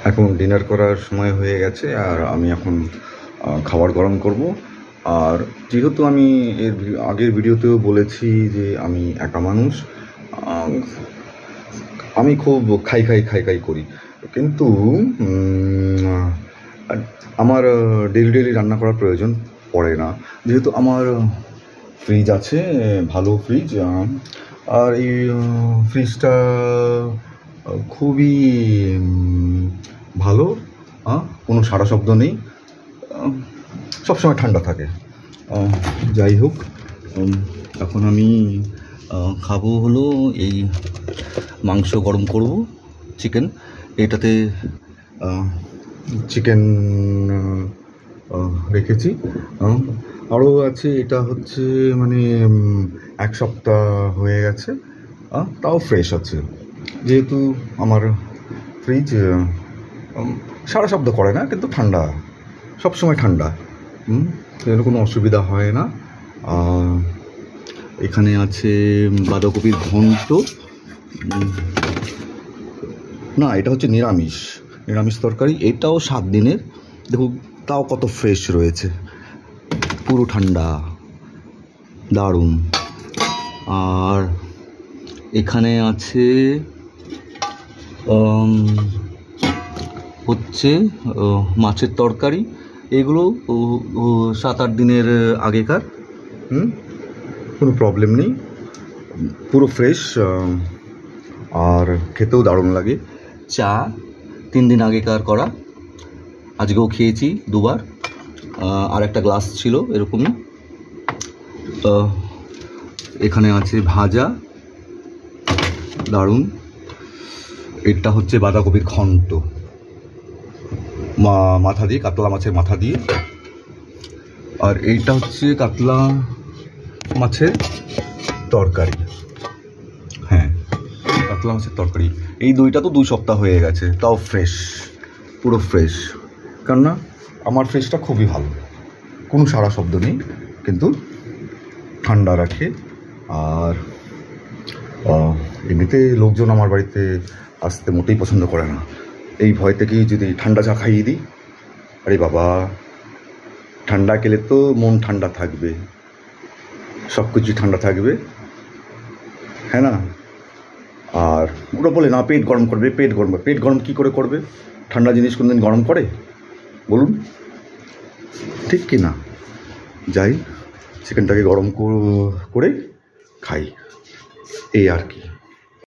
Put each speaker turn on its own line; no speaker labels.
এখন ডিনার করার সময় হয়ে গেছে, আর আমি এখন খাবার গরম করব। আর যেহেতু আমি এর আগের ভিডিওতেও বলেছি যে আমি একা মানুষ, আমি খুব খাই করি, কিন্তু আমার ডেলি রান্না করার প্রয়োজন পড়ে না, যেহেতু আমার ফ্রিজ আছে, ভালো ফ্রিজ। আর এই ফ্রিজটা খুবই ভালো, কোনো সাড়া শব্দ নেই, সবসময় ঠান্ডা থাকে। যাই হোক, এখন আমি খাবো হলো এই মাংস গরম করব, চিকেন। এটাতে চিকেন রেখেছি, আরও আছে। এটা হচ্ছে মানে 1 সপ্তাহ হয়ে গেছে, তাও ফ্রেশ আছে, যেহেতু আমার ফ্রিজ সারা শব্দ করে না, কিন্তু ঠান্ডা, সবসময় ঠান্ডা, এর কোনো অসুবিধা হয় না। এখানে আছে বাঁধাকপির ঘন্ট, না এটা হচ্ছে নিরামিষ তরকারি। এটাও 7 দিনের, দেখুন তাও কত ফ্রেশ রয়েছে, পুরো ঠান্ডা, দারুণ। আর এখানে আছে হচ্ছে মাছের তরকারি, এগুলো 7-8 দিনের আগেকার, কোনো প্রবলেম নেই, পুরো ফ্রেশ, আর খেতেও দারুণ লাগে। চা 3 দিন আগেকার করা, আজকেও খেয়েছি 2 বার, আর একটা গ্লাস ছিল এরকমই। এখানে আছে ভাজা, দারুণ। এটা হচ্ছে বাঁধাকপির ঘন্ট, মাথা দিয়ে, কাতলা মাছের মাথা দিয়ে। আর এইটা হচ্ছে কাতলা মাছের তরকারি, হ্যাঁ কাতলা মাছের তরকারি। এই দইটা তো 2 সপ্তাহ হয়ে গেছে, তাও ফ্রেশ, পুরো ফ্রেশ, কেননা আমার ফ্রিজটা খুবই ভালো, কোনো সাড়া শব্দ নেই, কিন্তু ঠান্ডা রাখে। আর এমনিতে লোকজন আমার বাড়িতে আসতে মোটেই পছন্দ করে না, এই ভয় থেকেই যদি ঠান্ডা চা খাইয়ে দিই, আরে বাবা, ঠান্ডা খেলে তো মন ঠান্ডা থাকবে, সব কিছু ঠান্ডা থাকবে, হ্যাঁ না? আর ওরা বলে না পেট গরম করবে, পেট গরম কী করে করবে? ঠান্ডা জিনিস কোনোদিন গরম করে বলুন, ঠিক কি না? যাই চিকেনটাকে গরম করে খাই, এই আর কি।